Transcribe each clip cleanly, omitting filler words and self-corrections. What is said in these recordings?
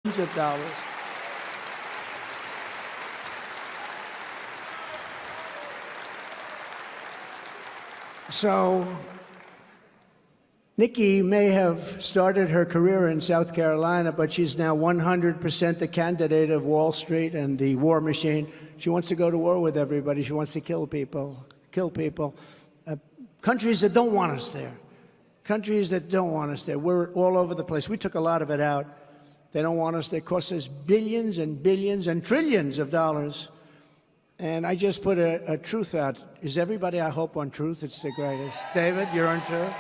of dollars. So Nikki may have started her career in South Carolina, but she's now 100% the candidate of Wall Street and the war machine. She wants to go to war with everybody. She wants to kill people. Countries that don't want us there. Countries that don't want us there. We're all over the place. We took a lot of it out. They don't want us. They cost us billions and billions and trillions of dollars. And I just put a truth out. Is everybody, I hope, on truth? It's the greatest. David, you're on truth?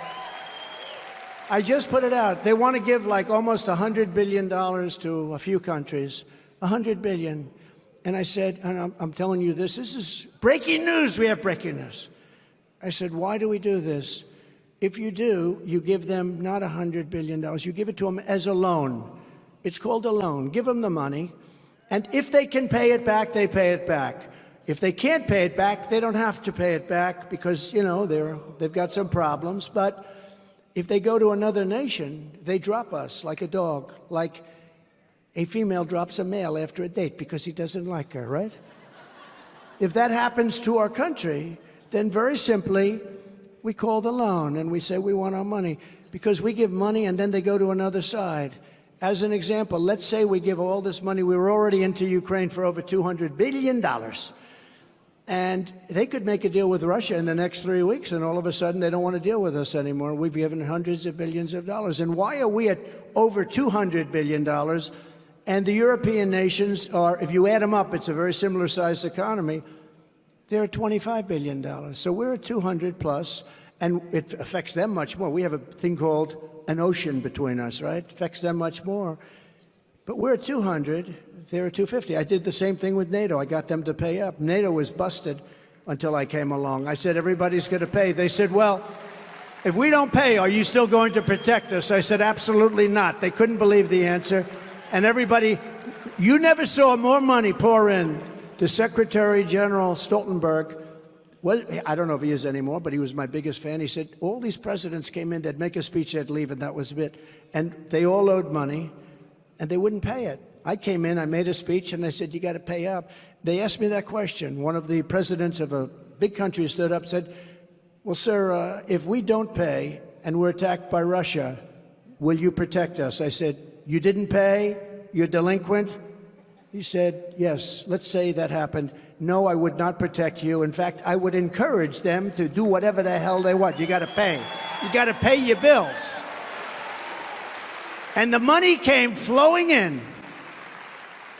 I just put it out. They want to give like almost $100 billion to a few countries. $100 billion. And I said, and I'm telling you this is breaking news. We have breaking news. I said, why do we do this? If you do, you give them not $100 billion. You give it to them as a loan. It's called a loan. Give them the money. And if they can pay it back, they pay it back. If they can't pay it back, they don't have to pay it back because, you know, they've got some problems. But if they go to another nation, they drop us like a dog, like a female drops a male after a date because he doesn't like her, right? If that happens to our country, then very simply, we call the loan and we say we want our money because we give money and then they go to another side. As an example, let's say we give all this money. We were already into Ukraine for over $200 billion. And they could make a deal with Russia in the next 3 weeks, and all of a sudden they don't want to deal with us anymore. We've given hundreds of billions of dollars. And why are we at over $200 billion? And the European nations are, if you add them up, it's a very similar sized economy. They're at $25 billion. So we're at 200 plus, and it affects them much more. We have a thing called an ocean between us, right? It affects them much more. But we're at 200. They're at 250. I did the same thing with NATO. I got them to pay up. NATO was busted until I came along. I said, everybody's going to pay. They said, well, if we don't pay, are you still going to protect us? I said, absolutely not. They couldn't believe the answer. And everybody, you never saw more money pour in to Secretary General Stoltenberg. Well, I don't know if he is anymore, but he was my biggest fan. He said, all these presidents came in, they'd make a speech, they'd leave, and that was it. And they all owed money, and they wouldn't pay it. I came in, I made a speech, and I said, you got to pay up. They asked me that question. One of the presidents of a big country stood up and said, well, sir, if we don't pay and we're attacked by Russia, will you protect us? I said, you didn't pay? You're delinquent? He said, yes, let's say that happened. No, I would not protect you. In fact, I would encourage them to do whatever the hell they want. You got to pay. You got to pay your bills. And the money came flowing in.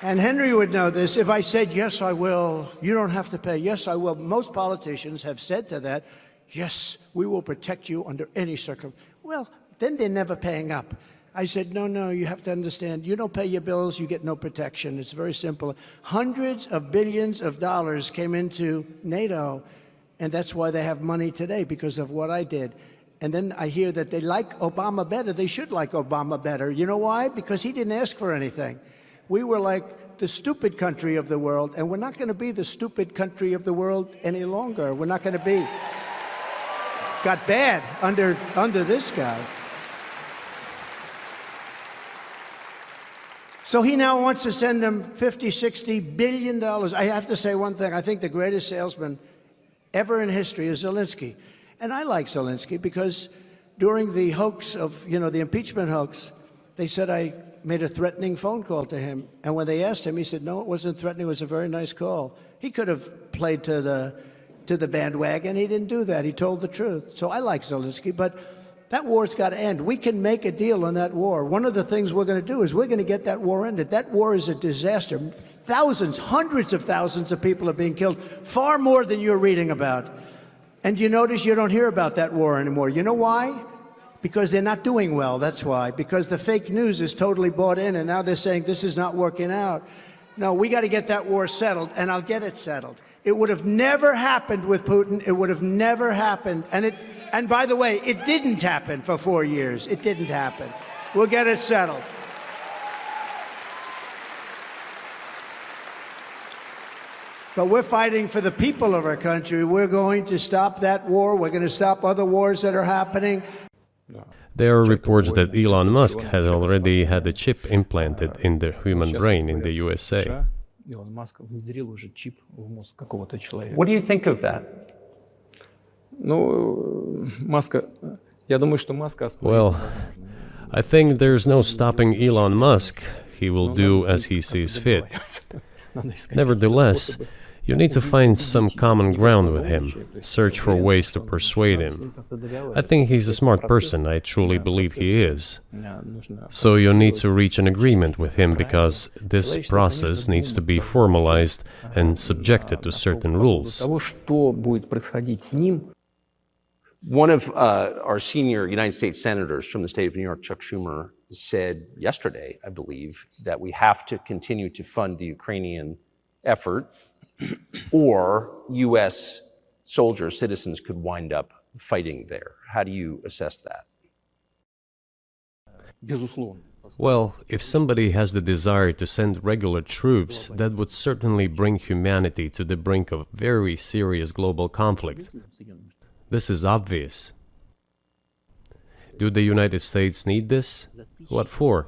And Henry would know this. If I said, yes, I will, you don't have to pay. Yes, I will. Most politicians have said to that, yes, we will protect you under any circumstance. Well, then they're never paying up. I said, no, you have to understand, you don't pay your bills, you get no protection. It's very simple. Hundreds of billions of dollars came into NATO, and that's why they have money today, because of what I did. And then I hear that they like Obama better. They should like Obama better. You know why? Because he didn't ask for anything. We were like the stupid country of the world, and we're not going to be the stupid country of the world any longer. We're not going to be. Got bad under this guy. So he now wants to send them $50, $60 billion. I have to say one thing. I think the greatest salesman ever in history is Zelensky. And I like Zelensky because during the hoax of, the impeachment hoax, they said I made a threatening phone call to him. And when they asked him, he said, no, it wasn't threatening. It was a very nice call. He could have played to the bandwagon. He didn't do that. He told the truth. So I like Zelensky, but that war's got to end. We can make a deal on that war. One of the things we're going to do is we're going to get that war ended. That war is a disaster. Thousands, hundreds of thousands of people are being killed, far more than you're reading about. And you notice you don't hear about that war anymore. You know why? Because they're not doing well, that's why. Because the fake news is totally bought in, and now they're saying this is not working out. No, we got to get that war settled, and I'll get it settled. It would have never happened with Putin. It would have never happened. And by the way, it didn't happen for 4 years. It didn't happen. We'll get it settled. But we're fighting for the people of our country. We're going to stop that war. We're going to stop other wars that are happening. There are reports that Elon Musk has already had a chip implanted in the human brain in the USA. What do you think of that? Well, I think there's no stopping Elon Musk. He will do as he sees fit. Nevertheless, you need to find some common ground with him, search for ways to persuade him. I think he's a smart person, I truly believe he is. So you need to reach an agreement with him because this process needs to be formalized and subjected to certain rules. One of our senior United States senators from the state of New York, Chuck Schumer, said yesterday, I believe, that we have to continue to fund the Ukrainian effort or U.S. soldiers, citizens could wind up fighting there. How do you assess that? Well, if somebody has the desire to send regular troops, that would certainly bring humanity to the brink of very serious global conflict. This is obvious. Do the United States need this? What for?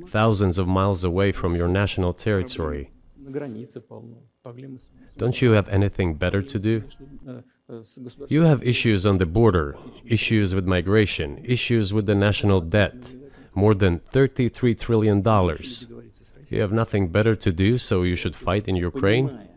Thousands of miles away from your national territory. Don't you have anything better to do? You have issues on the border, issues with migration, issues with the national debt, more than $33 trillion. You have nothing better to do, so you should fight in Ukraine?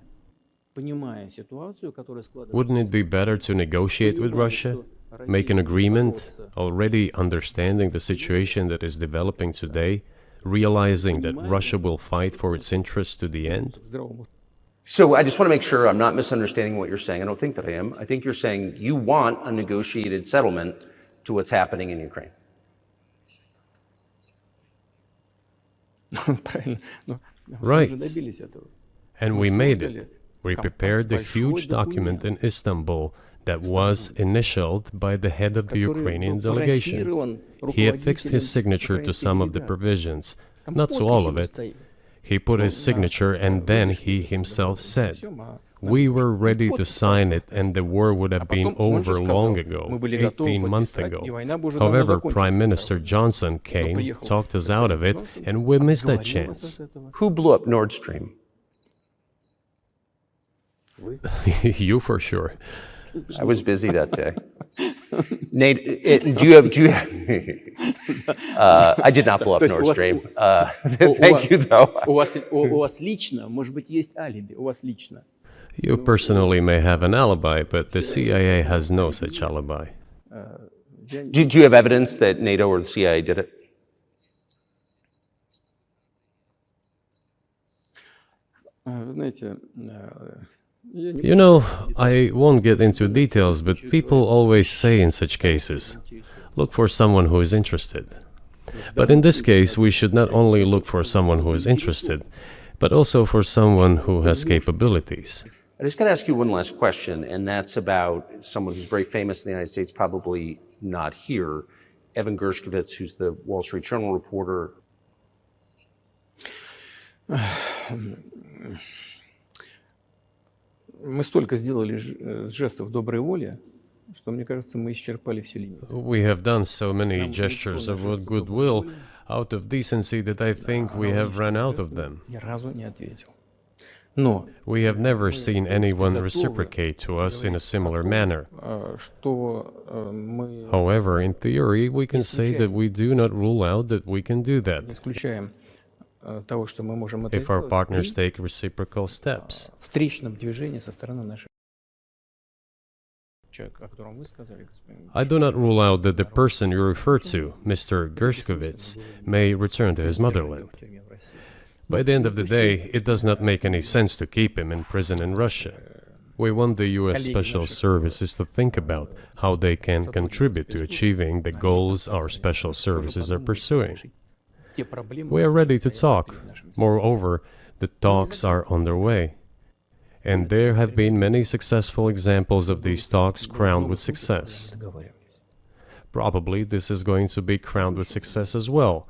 Wouldn't it be better to negotiate with Russia? Make an agreement, already understanding the situation that is developing today, realizing that Russia will fight for its interests to the end? So I just want to make sure I'm not misunderstanding what you're saying. I don't think that I am. I think you're saying you want a negotiated settlement to what's happening in Ukraine. Right. And we made it. We prepared a huge document in Istanbul that was initialed by the head of the Ukrainian delegation. He affixed his signature to some of the provisions, not to all of it. He put his signature and then he himself said, "We were ready to sign it and the war would have been over long ago, 18 months ago. However, Prime Minister Johnson came, talked us out of it, and we missed that chance." Who blew up Nord Stream? You for sure. I was busy that day. Nate, do you have I did not blow up Nord Stream. Thank you, though. You personally may have an alibi, but the CIA has no such alibi. Do you have evidence that NATO or the CIA did it? You know, I won't get into details, but people always say in such cases, look for someone who is interested. But in this case, we should not only look for someone who is interested, but also for someone who has capabilities. I just got to ask you one last question, and that's about someone who's very famous in the United States, probably not here, Evan Gershkovich, who's the Wall Street Journal reporter. Мы столько сделали жестов доброй воли, что, мне кажется, мы исчерпали все линии. We have done so many gestures of goodwill out of decency that I think we have run out of them. Ни разу не ответил. We have never seen anyone reciprocate to us in a similar manner. However, in theory, we can say that we do not rule out that we can do that if our partners take reciprocal steps. I do not rule out that the person you refer to, Mr. Gershkovich, may return to his motherland. By the end of the day, it does not make any sense to keep him in prison in Russia. We want the U.S. Special Services to think about how they can contribute to achieving the goals our special services are pursuing. We are ready to talk. Moreover, the talks are underway. And there have been many successful examples of these talks crowned with success. Probably this is going to be crowned with success as well.